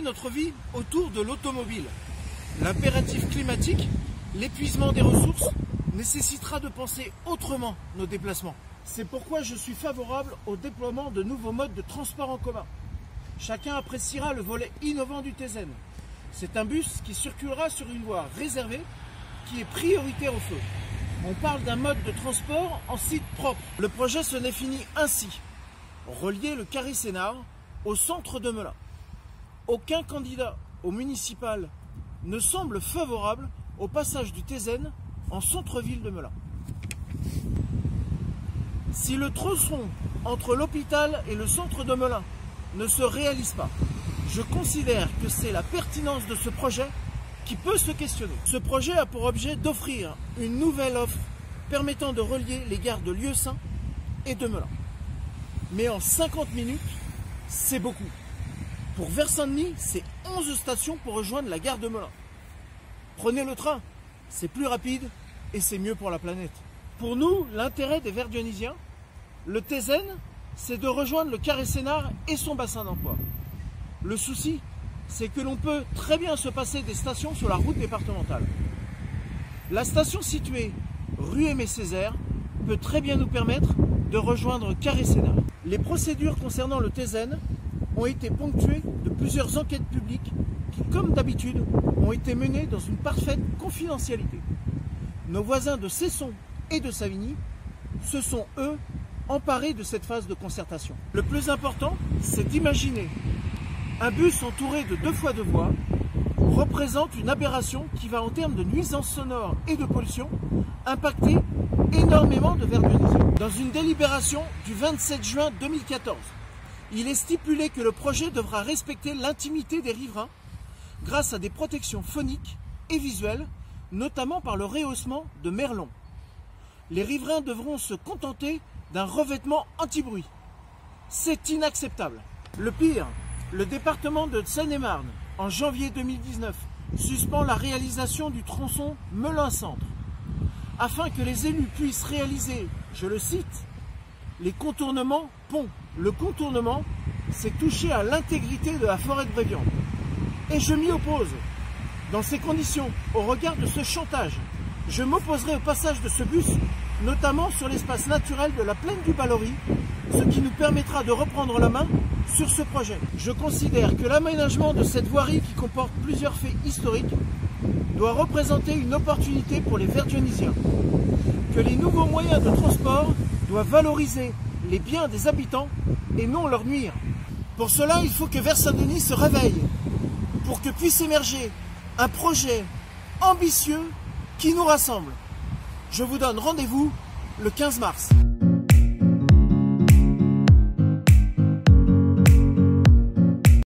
notre vie autour de l'automobile. L'impératif climatique, l'épuisement des ressources, nécessitera de penser autrement nos déplacements. C'est pourquoi je suis favorable au déploiement de nouveaux modes de transport en commun. Chacun appréciera le volet innovant du Tezen. C'est un bus qui circulera sur une voie réservée qui est prioritaire au feu. On parle d'un mode de transport en site propre. Le projet se définit ainsi: relier le Carré Sénart au centre de Melun. Aucun candidat au municipal ne semble favorable au passage du Tezen en centre-ville de Melun. Si le tronçon entre l'hôpital et le centre de Melun ne se réalise pas, je considère que c'est la pertinence de ce projet qui peut se questionner. Ce projet a pour objet d'offrir une nouvelle offre permettant de relier les gares de Lieusaint et de Melun. Mais en 50 minutes, c'est beaucoup. Pour Vers-Saint-Denis, c'est 11 stations pour rejoindre la gare de Melun. Prenez le train, c'est plus rapide et c'est mieux pour la planète. Pour nous, l'intérêt des Verdionnisiens, le Tezen, c'est de rejoindre le Carré Sénart et son bassin d'emploi. Le souci, c'est que l'on peut très bien se passer des stations sur la route départementale. La station située rue Aimé Césaire peut très bien nous permettre de rejoindre Carré Sénart. Les procédures concernant le Tezen ont été ponctuées de plusieurs enquêtes publiques qui, comme d'habitude, ont été menées dans une parfaite confidentialité. Nos voisins de Cesson et de Savigny se sont, eux, emparés de cette phase de concertation. Le plus important, c'est d'imaginer un bus entouré de 2 fois 2 voies représente une aberration qui va, en termes de nuisances sonores et de pollution, impacter énormément de Verdionnisiens. Dans une délibération du 27 juin 2014, il est stipulé que le projet devra respecter l'intimité des riverains grâce à des protections phoniques et visuelles, notamment par le rehaussement de merlons. Les riverains devront se contenter d'un revêtement anti-bruit. C'est inacceptable. Le pire, le département de Seine-et-Marne, en janvier 2019, suspend la réalisation du tronçon Melun-Centre, afin que les élus puissent réaliser, je le cite, les contournements ponts. Le contournement, c'est toucher à l'intégrité de la forêt de Bréviande. Et je m'y oppose. Dans ces conditions, au regard de ce chantage, je m'opposerai au passage de ce bus, notamment sur l'espace naturel de la plaine du Ballory, ce qui nous permettra de reprendre la main sur ce projet. Je considère que l'aménagement de cette voirie, qui comporte plusieurs faits historiques, doit représenter une opportunité pour les Verdionnisiens, que les nouveaux moyens de transport doivent valoriser les biens des habitants et non leur nuire. Pour cela, il faut que Vers-Saint-Denis se réveille, pour que puisse émerger un projet ambitieux qui nous rassemble. Je vous donne rendez-vous le 15 mars.